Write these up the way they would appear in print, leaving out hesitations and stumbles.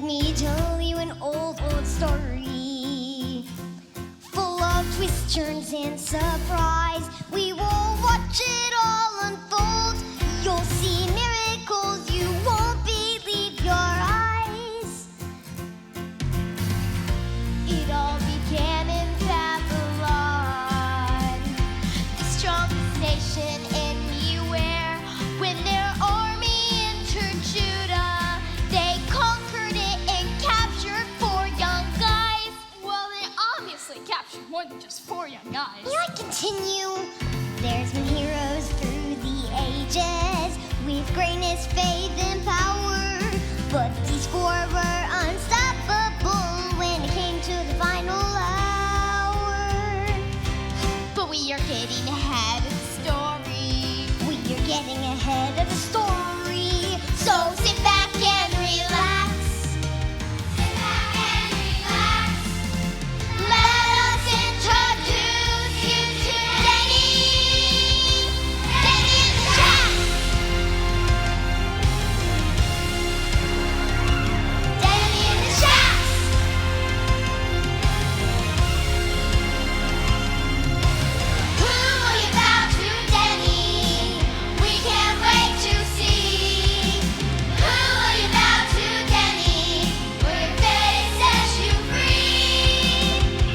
let me tell you an old story, full of twists, turns, and surprise. We will watch it all unfold. You'll see miracles you won't believe your eyes. It all began in Babylon, the strongest nation anywhere. When their army entered Judah, they conquered it and captured 4 young guys. Well, they obviously captured more than just 4 young guys. May I continue? There's been heroes through the ages, with greatness, faith, and power. But these 4 were unstoppable when it came to the final hour. But we are getting ahead of the story. We are getting ahead of the story. So sit back and relax. Sit back and relax. Let us introduce you to Denny. Denny in the chat. Denny in the chat. Who will you bow to, Denny? We can't wait to see. Who will you bow to, Denny? Where your face sets you free.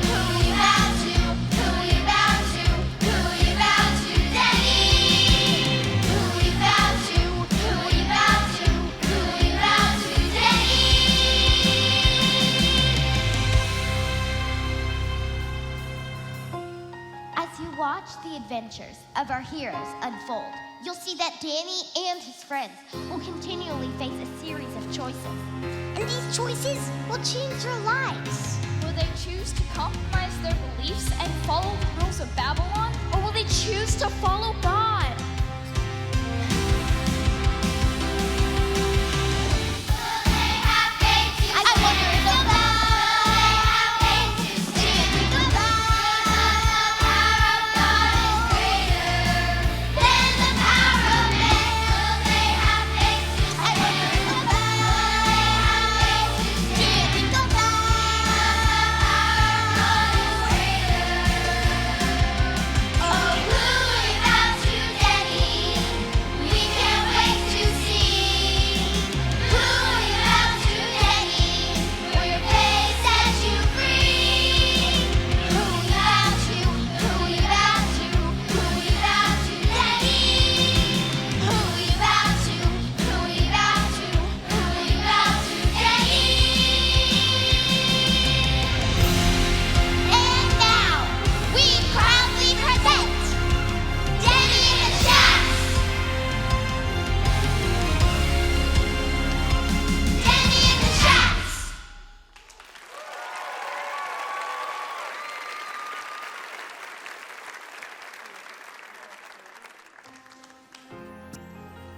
Who will you bow to? Who will you bow to? Who will you bow to, Denny? Who will you bow to? Who will you bow to? Who will you bow to, Denny? As you watch the adventures of our heroes unfold, you'll see that Danny and his friends will continually face a series of choices. And these choices will change their lives. Will they choose to compromise their beliefs and follow the rules of Babylon? Or will they choose to follow God? I wonder if they'll bow. Do you think they'll bow? Than the power of men. I wonder if they'll bow. Do you think they'll bow? Oh, who will you bow to, Denny? We can't wait to see. Who will you bow to, Denny? Where your face sets you free. Who will you bow to? Who will you bow to? Who will you bow to, Denny? Who will you bow to? Who will you bow to? Who will you bow to, Denny? And now we proudly present Denny in the Shacks. Denny in the Shacks.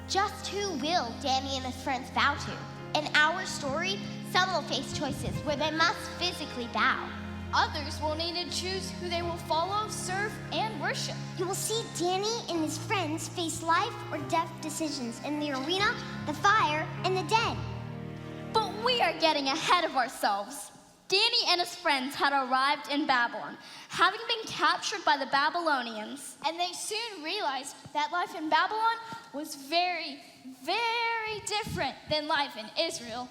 Just who will Danny and his friends bow to? In our story, some will face choices where they must physically bow. Others will need to choose who they will follow, serve, and worship. You will see Danny and his friends face life or death decisions in the arena, the fire, and the den. But we are getting ahead of ourselves. Danny and his friends had arrived in Babylon, having been captured by the Babylonians. And they soon realized that life in Babylon was very, very different than life in Israel.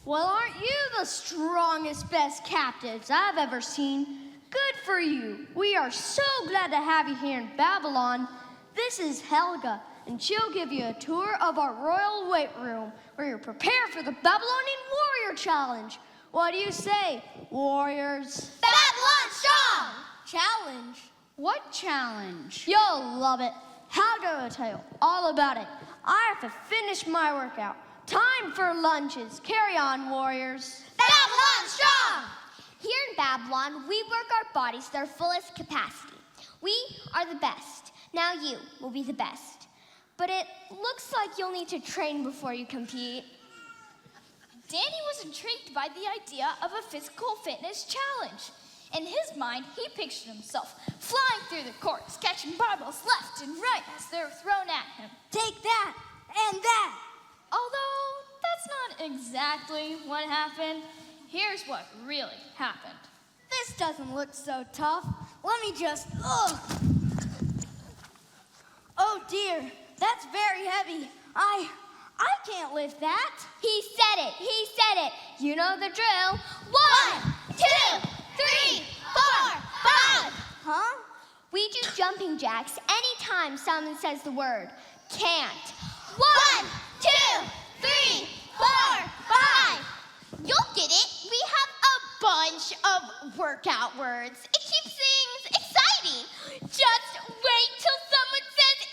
Well, aren't you the strongest, best captives I've ever seen? Good for you. We are so glad to have you here in Babylon. This is Helga, and she'll give you a tour of our royal weight room, where you're prepared for the Babylonian Warrior Challenge. What do you say, warriors? Babylon strong! Challenge? What challenge? You'll love it. Helga will tell you all about it. I have to finish my workout. Time for lunches. Carry on, warriors. Babylon strong! Here in Babylon, we work our bodies to their fullest capacity. We are the best. Now you will be the best. But it looks like you'll need to train before you compete. Danny was intrigued by the idea of a physical fitness challenge. In his mind, he pictured himself flying through the courts, catching barbells left and right as they were thrown at him. Take that and that. Although, that that's not exactly what happened. Here's what really happened. This doesn't look so tough. Let me just, Oh dear, that's very heavy. I can't lift that. He said it. You know the drill. 1, 2, 3, 4, 5. Huh? We do jumping jacks anytime someone says the word can't. 1, 2, 3, 4, 5. You'll get it. We have a bunch of workout words. It keeps things exciting. Just wait till someone says it.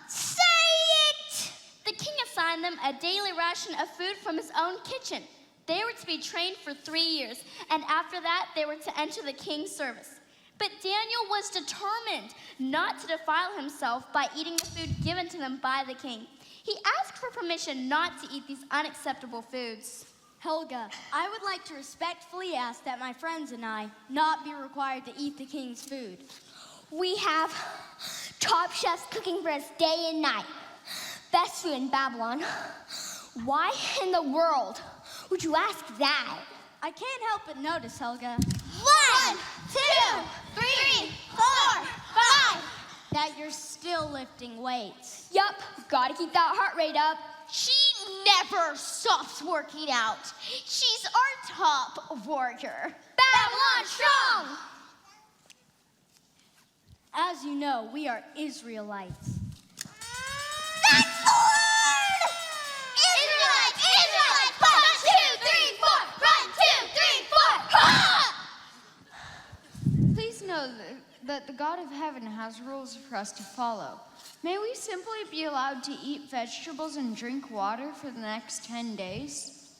Say it. The king assigned them a daily ration of food from his own kitchen. They were to be trained for 3 years, and after that, they were to enter the king's service. But Daniel was determined not to defile himself by eating the food given to them by the king. He asked for permission not to eat these unacceptable foods. Helga, I would like to respectfully ask that my friends and I not be required to eat the king's food. We have top chefs cooking for us day and night. Best food in Babylon. Why in the world would you ask that? I can't help but notice, Helga. 1, 2, 3, 4, 5. That you're still lifting weights. Yup, gotta keep that heart rate up. She never stops working out. She's our top warrior. Babylon strong! As you know, we are Israelites. That's the word! Israelites! Israelites! 1, 2, 3, 4! 1, 2, 3, 4! Please know that the God of heaven has rules for us to follow. May we simply be allowed to eat vegetables and drink water for the next 10 days?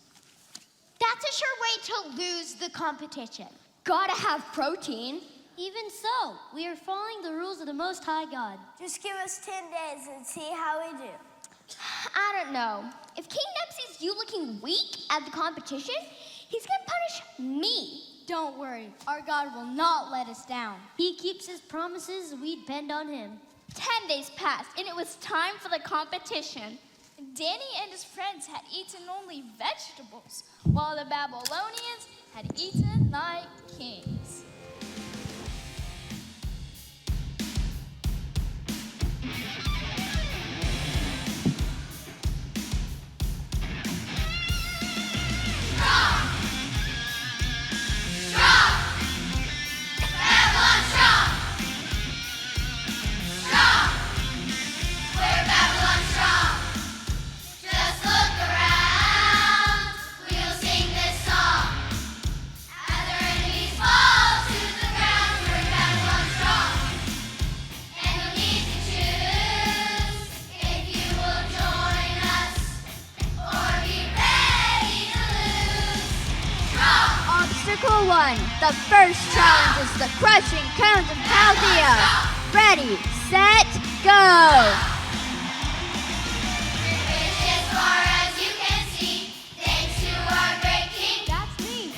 That's a sure way to lose the competition. Gotta have protein. Even so, we are following the rules of the Most High God. Just give us 10 days and see how we do. I don't know. If King Neb sees you looking weak at the competition, he's gonna punish me. Don't worry, our God will not let us down. He keeps his promises, we depend on him. 10 days passed, and it was time for the competition. Danny and his friends had eaten only vegetables, while the Babylonians had eaten like kings. Obstacle 1. The first challenge is the crushing count of Chaldea. Ready, set, go! That's me.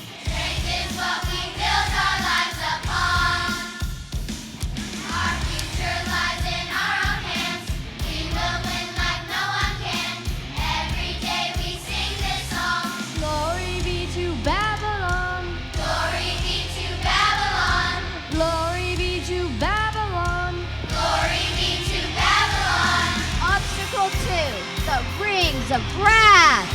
Glory be to Babylon. Glory be to Babylon. Obstacle 2. The rings of wrath.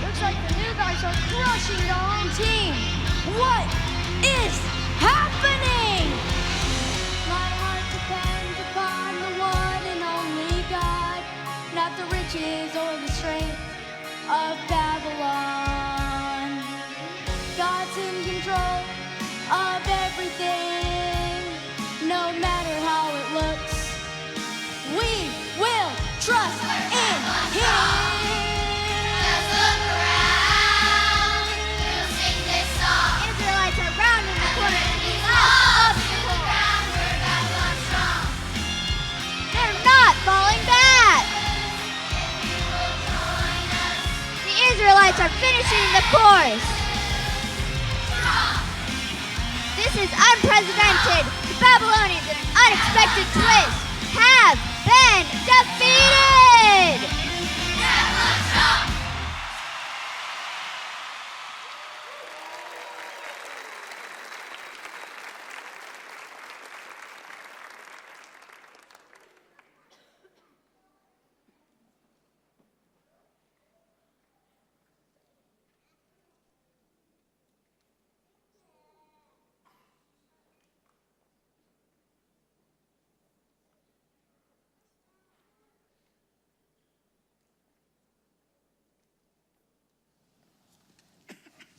Looks like the new guys are crushing the home team. What is happening? of course. This is unprecedented. The Babylonians, an unexpected twist, have been defeated.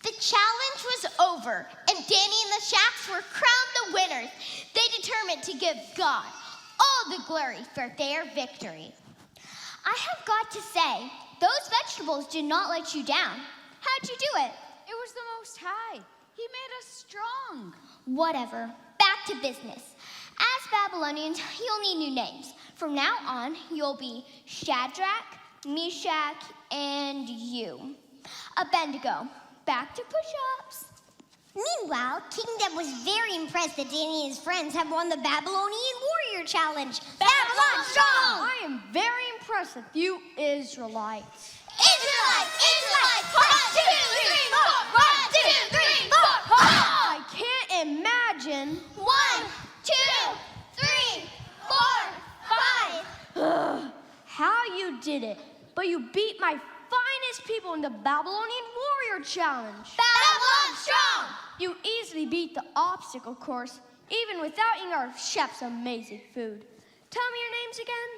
The challenge was over, and Danny and the Shacks were crowned the winners. They determined to give God all the glory for their victory. I have got to say, those vegetables did not let you down. How'd you do it? It was the Most High. He made us strong. Whatever. Back to business. As Babylonians, you'll need new names. From now on, you'll be Shadrach, Meshach, and you. Abednego. Back to push-ups. Meanwhile, King Deb was very impressed that Danny and his friends had won the Babylonian Warrior Challenge. Babylon strong! I am very impressed with you Israelites. Israelites! Israelites! 1, 2, 3, 4! 1, 2, 3, 4! I can't imagine. 1, 2, 3, 4, 5. How you did it, but you beat my finest people in the Babylonian Warrior Challenge. Babylon strong! You easily beat the obstacle course, even without eating our chef's amazing food. Tell me your names again.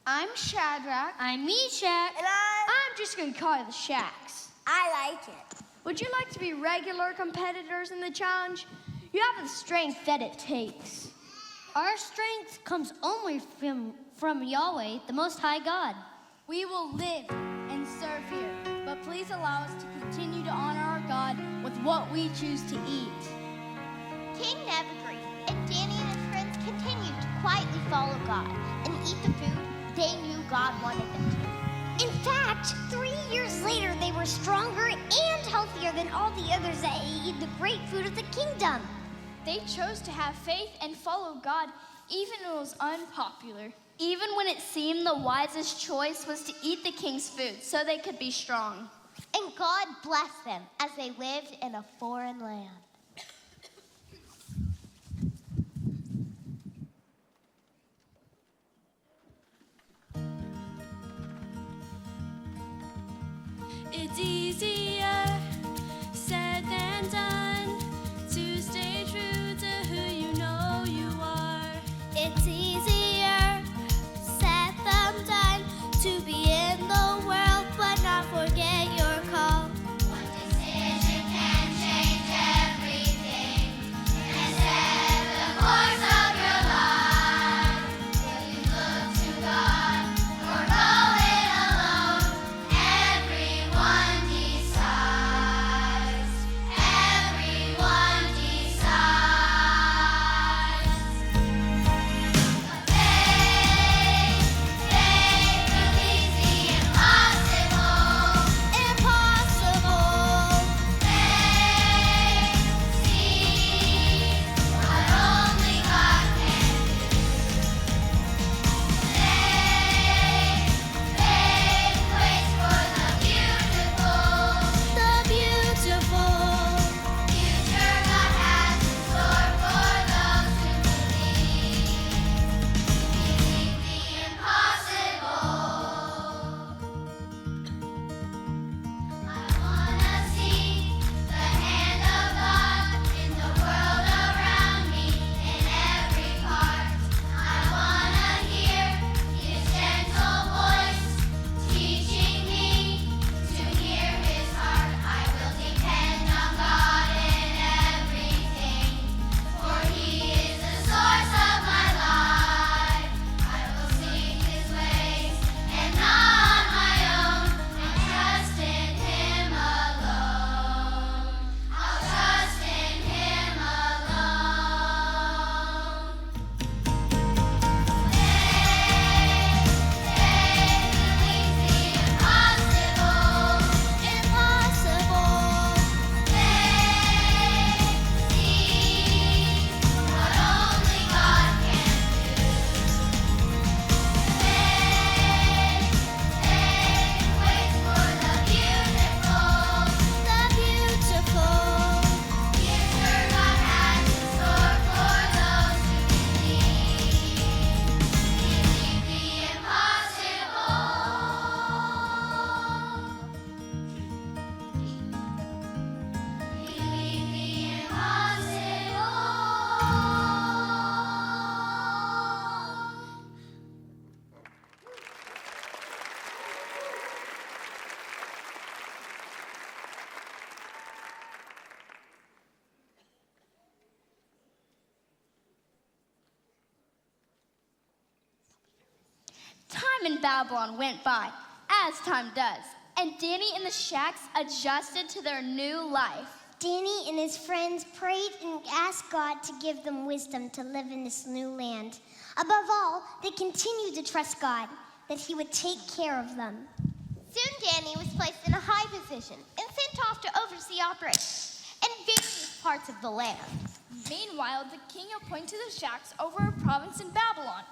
I'm Shadrach. I'm Meshach. And I'm just gonna call you the Shacks. I like it. Would you like to be regular competitors in the challenge? You have the strength that it takes. Our strength comes only from Yahweh, the Most High God. We will live and serve here, but please allow us to continue to honor our God with what we choose to eat. King Neb agreed, and Danny and his friends continued to quietly follow God and eat the food they knew God wanted them to. In fact, 3 years later, they were stronger and healthier than all the others that ate the great food of the kingdom. They chose to have faith and follow God even when it was unpopular. Even when it seemed the wisest choice was to eat the king's food so they could be strong. And God blessed them as they lived in a foreign land. It's easier said than done to stay true to who you know you are. It's easier said than done to be in the world but not forget your call. One decision can change everything. in Babylon went by, as time does, and Danny and the Shacks adjusted to their new life. Danny and his friends prayed and asked God to give them wisdom to live in this new land. Above all, they continued to trust God, that he would take care of them. Soon Danny was placed in a high position and sent off to oversee operations in various parts of the land. Meanwhile, the king appointed the Shacks over a province in Babylon.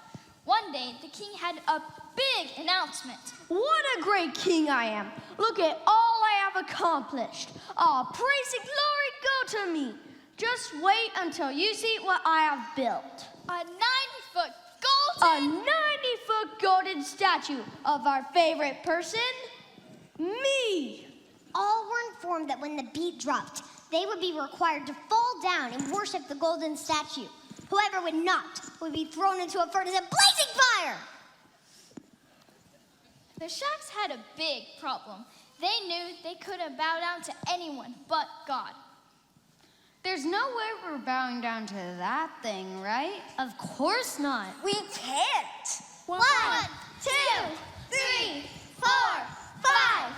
One day, the king had a big announcement. What a great king I am. Look at all I have accomplished. All praise and glory go to me. Just wait until you see what I have built. A 90-foot golden... A 90-foot golden statue of our favorite person, me. All were informed that when the beat dropped, they would be required to fall down and worship the golden statue. Whoever would not would be thrown into a furnace of blazing fire. The Shacks had a big problem. They knew they couldn't bow down to anyone but God. There's no way we're bowing down to that thing, right? Of course not. We can't. 1, 2, 3, 4, 5.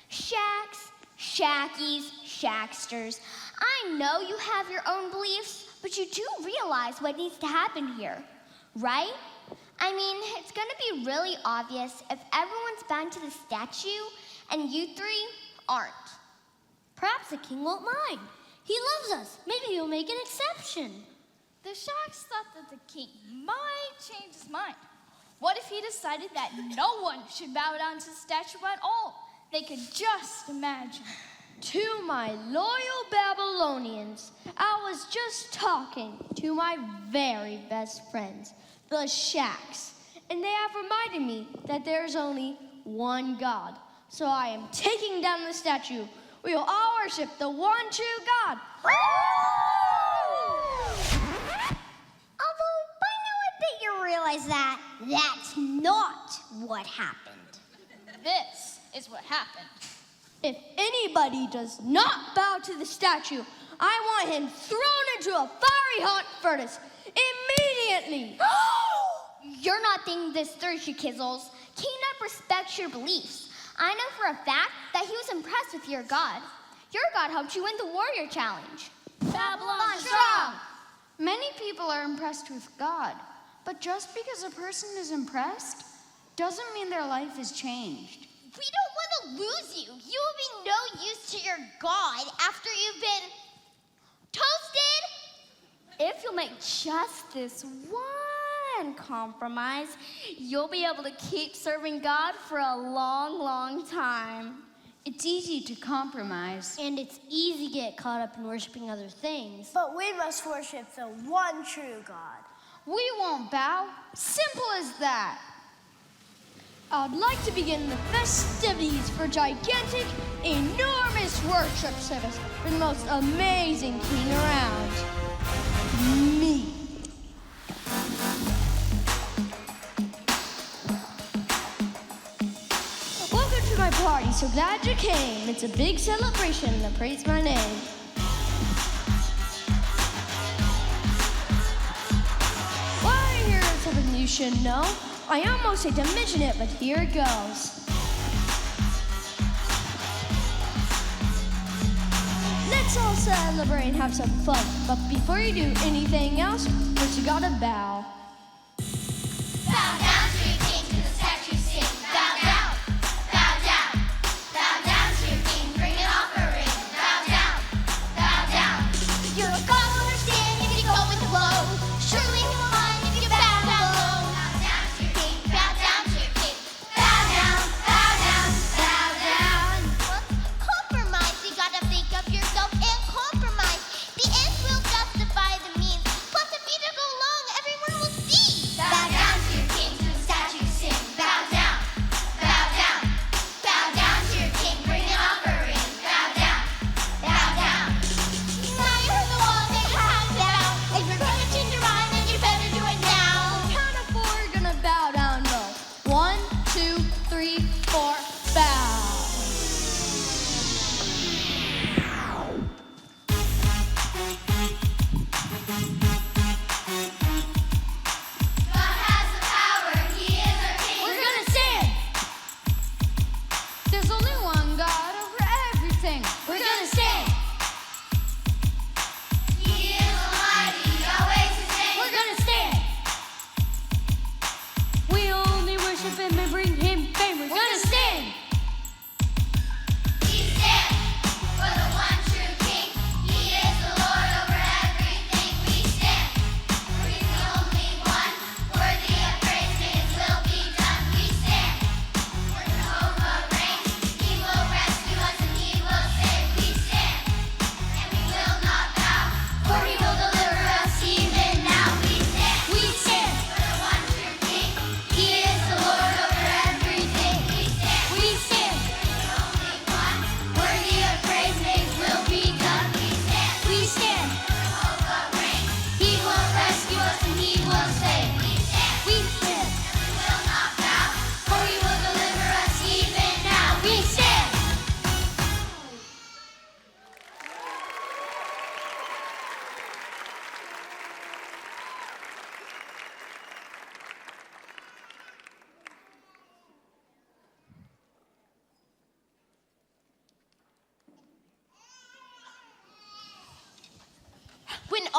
Shacks, Shackies, Shacksters, I know you have your own beliefs, but you do realize what needs to happen here, right? I mean, it's gonna be really obvious if everyone's bound to the statue and you three aren't. Perhaps the king won't mind. He loves us. Maybe he'll make an exception. The Shacks thought that the king might change his mind. What if he decided that no one should bow down to the statue at all? They could just imagine. To my loyal Babylonians, I was just talking to my very best friends, the Shacks, and they have reminded me that there's only one God. So I am taking down the statue. We will all worship the one true God. Although by now I bet you realize that that's not what happened. This is what happened. If anybody does not bow to the statue, I want him thrown into a fiery hot furnace immediately. You're not thinking this through, you Kizzles. Kingdom respects your beliefs. I know for a fact that he was impressed with your God. Your God helped you win the warrior challenge. Babylon strong! Many people are impressed with God, but just because a person is impressed doesn't mean their life is changed. We don't want to lose you. You will be no use to your God after you've been toasted. If you'll make just this one compromise, you'll be able to keep serving God for a long, long time. It's easy to compromise. And it's easy to get caught up in worshiping other things. But we must worship the one true God. We won't bow. Simple as that. I'd like to begin the festivities for gigantic, enormous worship service for the most amazing king around. Me. Welcome to my party, so glad you came. It's a big celebration to praise my name. While you're here, it's something you should know. I almost hate to mention it, but here it goes. Let's all celebrate and have some fun. But before you do anything else, first you gotta bow. Bow down to your king, to the statue sing. Bow down, bow down, bow down to your king. Bring an offering. Bow down, bow down. You're a follower, stand if you go with the flow. Surely he will mind if you bow down low. Bow down to your king, bow down to your king. Bow down, bow down, bow down. Compromise, you gotta think of yourself and compromise. The ends will justify the means. Plus, if you don't go along, everyone will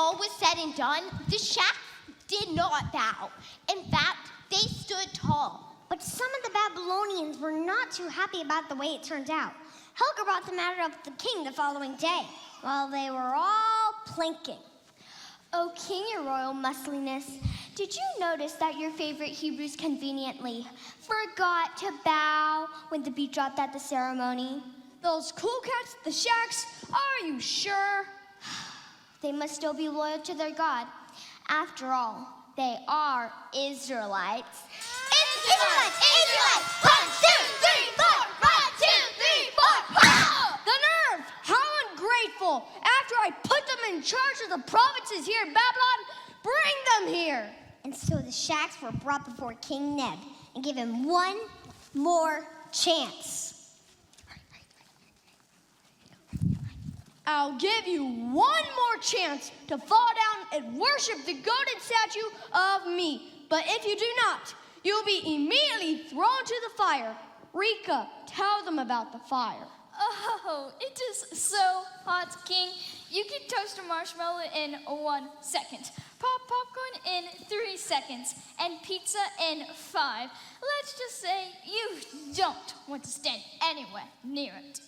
all was said and done, the Shacks did not bow. In fact, they stood tall. But some of the Babylonians were not too happy about the way it turned out. Helga brought the matter up to the king the following day, while they were all plinking. Oh, King, your royal muscliness, did you notice that your favorite Hebrews conveniently forgot to bow when the beat dropped at the ceremony? Those cool cats, the Shacks, are you sure? They must still be loyal to their God. After all, they are Israelites. Israelites! Israelites! 1, 2, 3, 4! 1, 2, 3, 4! The nerve! How ungrateful! After I put them in charge of the provinces here in Babylon, bring them here! And so the Shacks were brought before King Neb and gave him one more chance. I'll give you one more chance to fall down and worship the golden statue of me. But if you do not, you'll be immediately thrown to the fire. Rika, tell them about the fire. Oh, it is so hot, King. You can toast a marshmallow in 1 second, pop popcorn in 3 seconds, and pizza in 5. Let's just say you don't want to stand anywhere near it.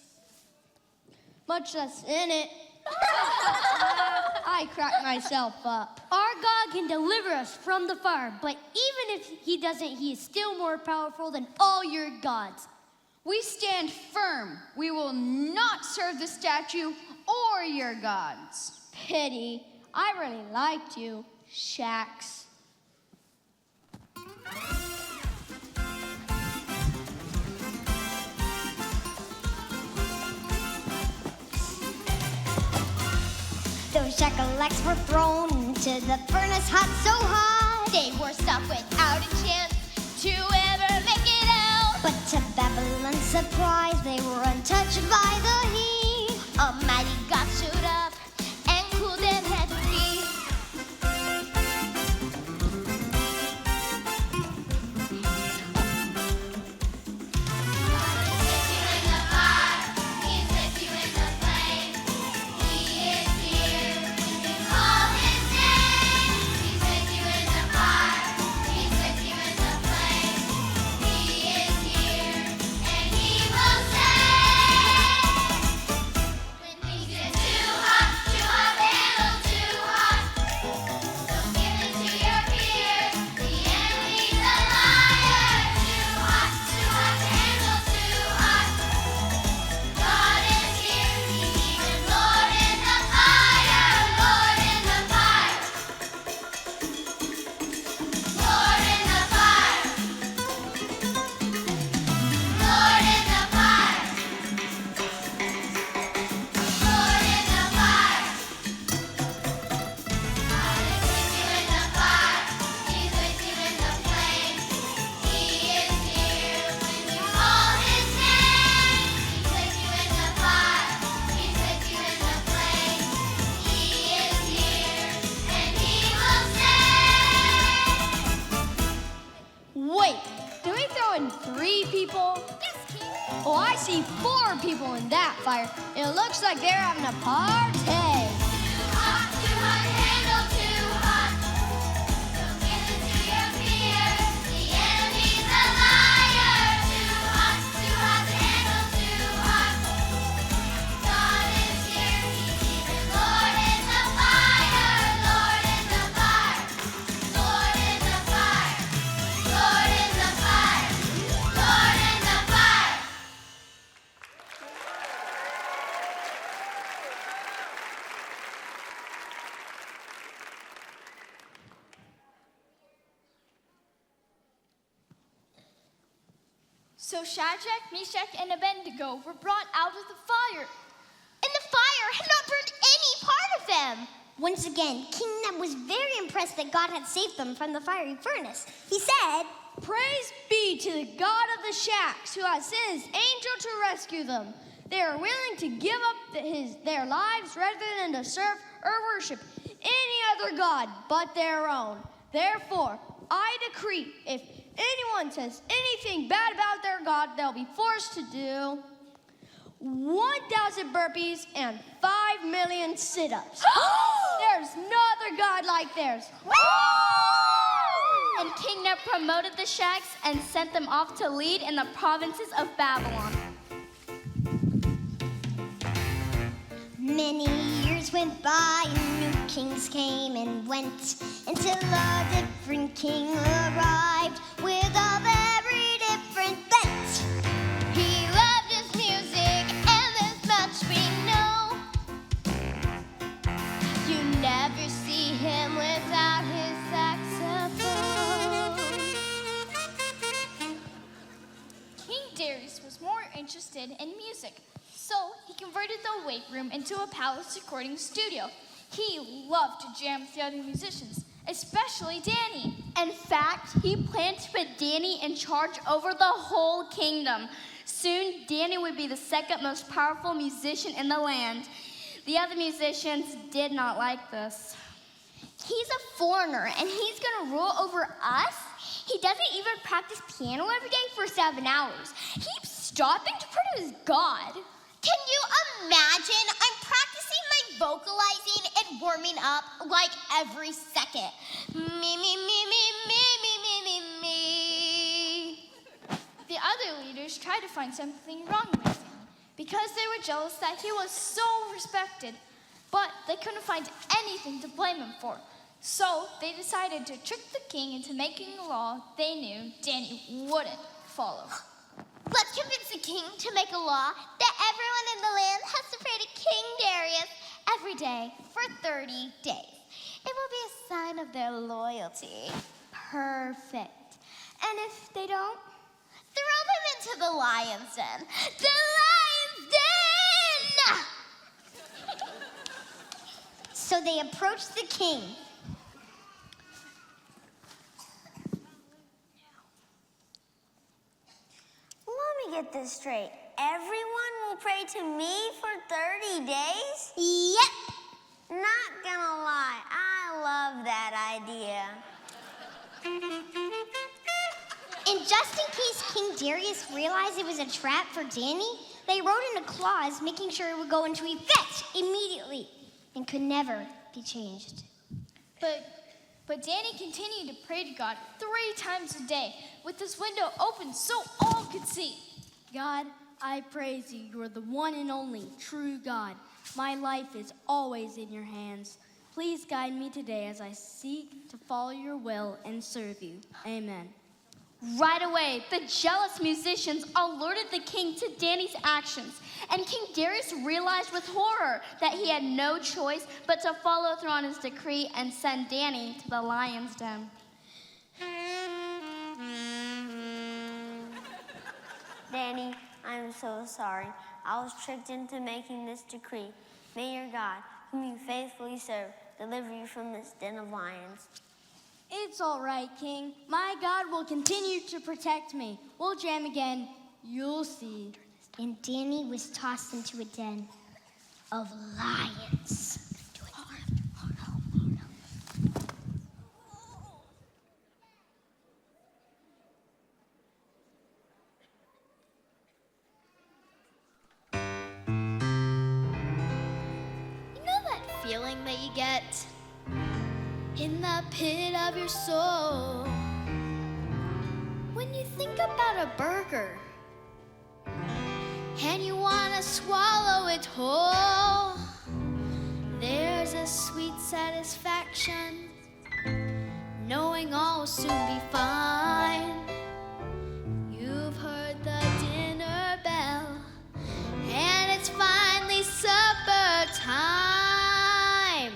Much less in it. I cracked myself up. Our God can deliver us from the fire, but even if he doesn't, he is still more powerful than all your gods. We stand firm. We will not serve the statue or your gods. Pity. I really liked you, Shacks. Those shakalaks were thrown into the furnace hot so hot. They were stuck without a chance to ever make it out. But to Babylon's surprise, they were untouched by the heat. A mighty God showed up and cooled them head to feet. He's with you in the flame. He is here when you call his name. He's with you in the fire. He's with you in the flame. He is here and he will save. When things get too hot to handle, too hot, don't give in to your fear. The enemy's a liar. Too hot to handle, too hot. God is here. He's even Lord in the fire. Lord in the fire. Lord in the fire. Lord in the fire. Lord in the fire. God is with you in the fire. He's with you in the flame. He is here when you call his name. He's with you in the fire. He's with you in the flame. He is here and he will save. Wait, did we throw in 3 people? Yes, King. Oh, I see 4 people in that fire. It looks like they're having a party. Too hot to handle, too hot. Don't give in to your fear. The enemy's a liar. Too hot to handle, too hot. God is here. He's even Lord in the fire. Lord in the fire. Lord in the fire. Lord in the fire. Lord in the fire. So Shadrach, Meshach, and Abednego were brought out of the fire. And the fire had not burned any part of them. Once again, King Neb was very impressed that God had saved them from the fiery furnace. He said, Praise be to the God of the Shacks, who has sent his angel to rescue them. They are willing to give up their lives rather than to serve or worship any other god but their own. Therefore, I decree, if anyone says anything bad about their God, they'll be forced to do 1,000 burpees and 5 million sit-ups. There's no other god like theirs. And King Neb promoted the Shags and sent them off to lead in the provinces of Babylon. Many years went by and new kings came and went until a different king arrived with a very different bent. He loved his music and there's much we know. You never see him without his saxophone. King Darius was more interested in music, so he converted the weight room into a palace recording studio. He loved to jam with the other musicians, especially Danny. In fact, he planned to put Danny in charge over the whole kingdom. Soon, Danny would be the second most powerful musician in the land. The other musicians did not like this. He's a foreigner and he's gonna rule over us? He doesn't even practice piano every day for 7 hours. He keeps stopping to pray to his God. Can you imagine? I'm practicing my vocalizing and warming up like every second. Me, me, me, me, me, me, me, me, me. The other leaders tried to find something wrong with him because they were jealous that he was so respected, but they couldn't find anything to blame him for. So they decided to trick the king into making a law they knew Danny wouldn't follow. Let's convince the king to make a law that everyone in the land has to pray to King Darius every day for 30 days. It will be a sign of their loyalty. Perfect. And if they don't, throw them into the lion's den. The lion's den! So they approached the king. Let me get this straight. Everyone will pray to me for 30 days? Yep. Not gonna lie, I love that idea. And just in case King Darius realized it was a trap for Danny, they wrote in a clause making sure it would go into effect immediately and could never be changed. But Danny continued to pray to God 3 times a day with his window open so all could see. God, I praise you. You are the one and only true God. My life is always in your hands. Please guide me today as I seek to follow your will and serve you. Amen. Right away, the jealous musicians alerted the king to Danny's actions, and King Darius realized with horror that he had no choice but to follow through on his decree and send Danny to the lion's den. Danny, I'm so sorry. I was tricked into making this decree. May your God, whom you faithfully serve, deliver you from this den of lions. It's all right, King. My God will continue to protect me. We'll jam again. You'll see. And Danny was tossed into a den of lions. You know that feeling that you get in the pit of your soul when you think about a burger and you want to swallow it whole? There's a sweet satisfaction knowing all will soon be fine. You've heard the dinner bell and it's finally supper time.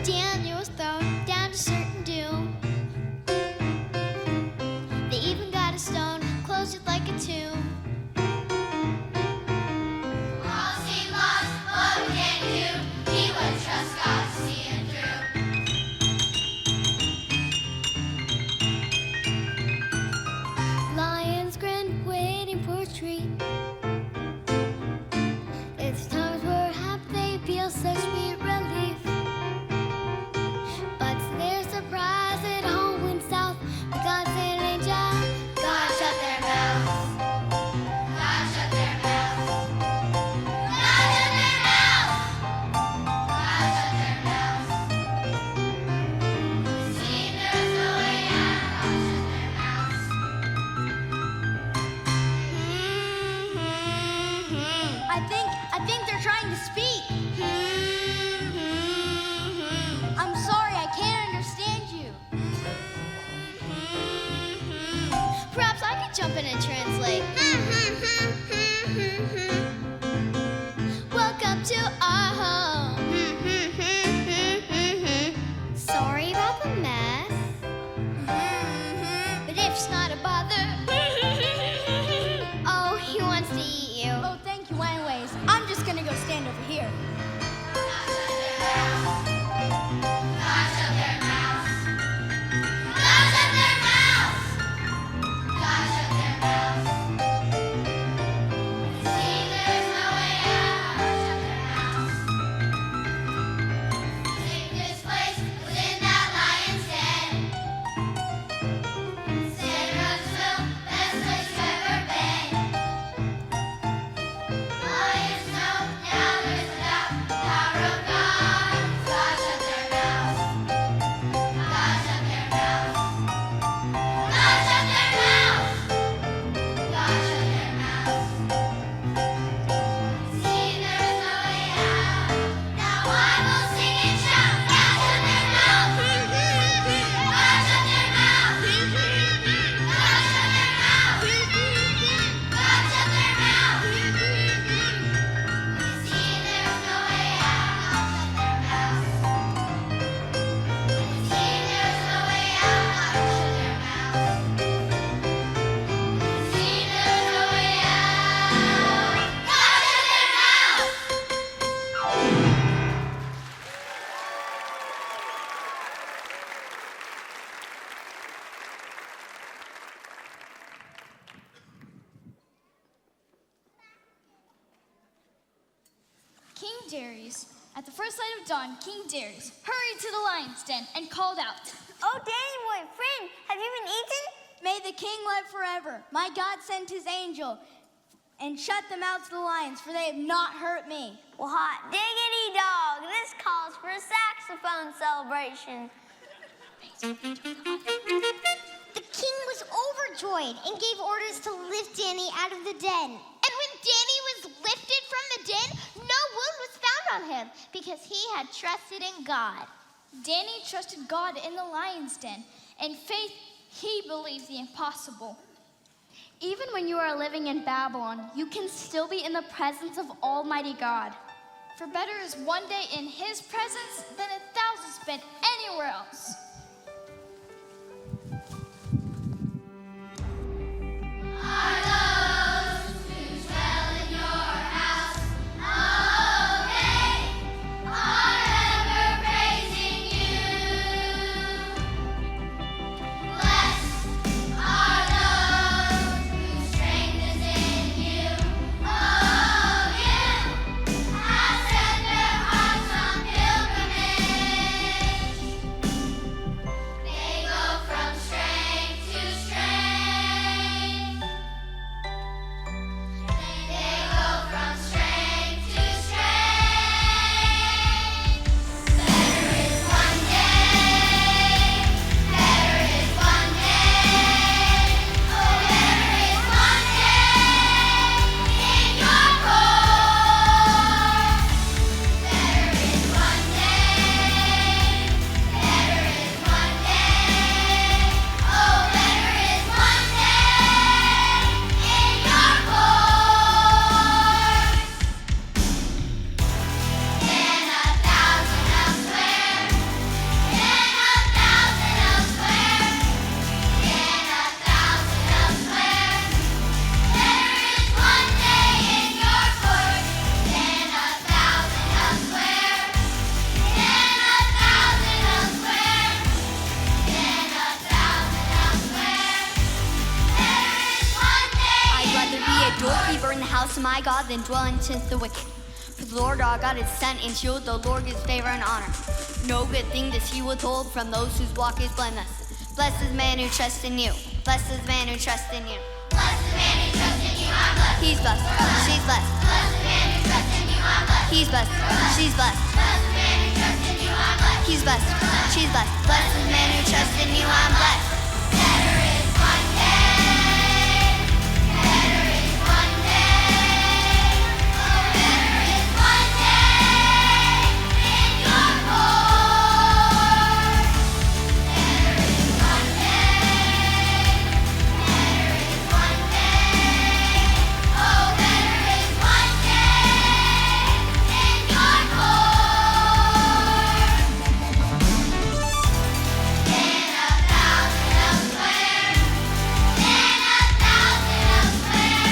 Daniel was thrown down to certain doom. They even got a stone, closed it like a tomb. All seemed lost, what can he do? He would trust God to see him through. King Darius, at the first light of dawn, King Darius hurried to the lion's den and called out, Oh, Danny boy, friend, have you been eaten? May the king live forever. My God sent his angel and shut the mouths of the lions, for they have not hurt me. Well, hot diggity dog, this calls for a saxophone celebration. The king was overjoyed and gave orders to lift Danny out of the den. And when Danny was lifted from the den, no wound was found on him because he had trusted in God. Danny trusted God in the lion's den. In faith, he believed the impossible. Even when you are living in Babylon, you can still be in the presence of Almighty God. For better is one day in his presence than 1,000 spent anywhere else. Are those who dwell in your house okay? Are ever praising you? Blessed are those whose strength is in you. Oh, you have set their hearts on pilgrimage. They go from strength to strength. They go from strength to strength. Better is one day. Better is one day. Oh, better is one day in your court. Better is one day. Better is one day. Oh, better is one day in your court than 1,000 elsewhere. Than 1,000 elsewhere. Than 1,000 elsewhere. Better is one day in your court than 1,000 elsewhere. Than 1,000 elsewhere. Than 1,000 elsewhere. Better is one day. I'd rather be a doorkeeper in the house of my God than dwell in tents of the wicked. For the Lord our God is sent and shield, the Lord gives favor and honor. No good thing does he withhold from those whose walk is blameless. Blessed is the man who trusts in you. Blessed is the man who trusts in you. Blessed the man who trusts in you, I'm blessed. He's blessed. She's blessed. Blessed the man who trusts in you, I'm blessed. He's blessed. She's blessed. Blessed the man who trusts in you, I'm blessed. He's blessed. She's blessed. Blessed is the man who trusts in you. I'm blessed. Better is one day. Better is one day. Oh, better is one day in your court. Better is one day. Better is one day. Oh, better is one day in your court than 1,000 elsewhere. Than 1,000 elsewhere.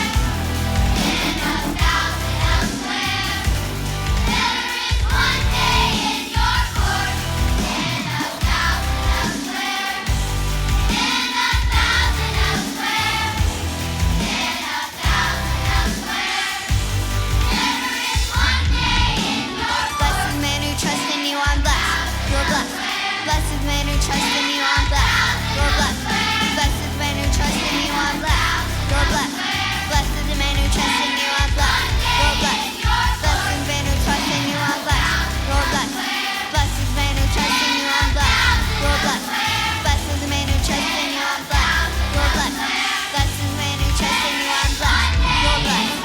Than 1,000 elsewhere. Better is one day in your court than 1,000 elsewhere. Than 1,000 elsewhere. Than 1,000 elsewhere. Better is one day in your Blessed is the man who trusts in you. I'm blessed. You're blessed. Blessed is the man who trusts in you. I'm blessed. You're blessed. Blessed is the man who trusts in you. I'm blessed. You're blessed. Blessed is the man who trusts in you. I'm blessed. You're blessed. Blessed is the man who trusts in you. I'm blessed. You're blessed. Blessed is the man who trusts in you. I'm blessed. You're blessed. Blessed is the man who trusts in you. I'm blessed. You're blessed. Blessed is the man who trusts in you. I'm blessed. You're blessed.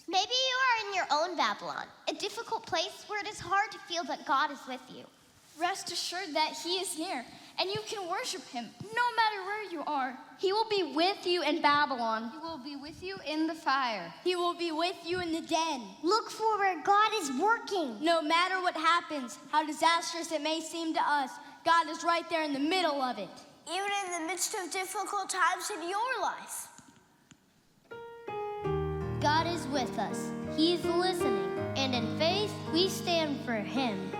Maybe you are in your own Babylon, a difficult place where it is hard to feel that God is with you. Rest assured that he is near, and you can worship him no matter where you are. He will be with you in Babylon. He will be with you in the fire. He will be with you in the den. Look for where God is working. No matter what happens, how disastrous it may seem to us, God is right there in the middle of it. Even in the midst of difficult times in your life. God is with us. He's listening. And in faith, we stand for Him.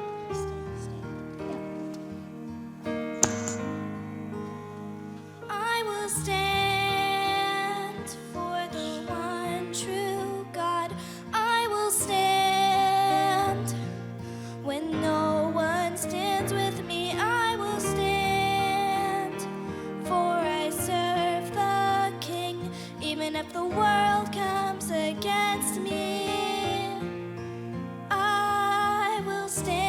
I will stand for the one true God. I will stand when no one stands with me. I will stand, for I serve the King. Even if the world comes against me, I will stand.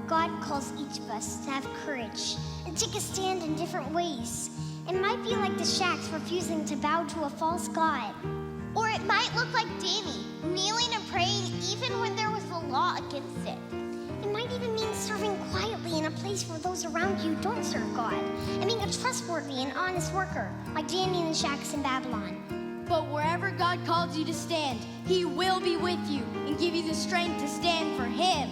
God calls each of us to have courage and take a stand in different ways. It might be like the Shacks refusing to bow to a false god. Or it might look like Danny, kneeling and praying even when there was a law against it. It might even mean serving quietly in a place where those around you don't serve God, and being a trustworthy and honest worker, like Danny and the Shacks in Babylon. But wherever God calls you to stand, He will be with you and give you the strength to stand for Him.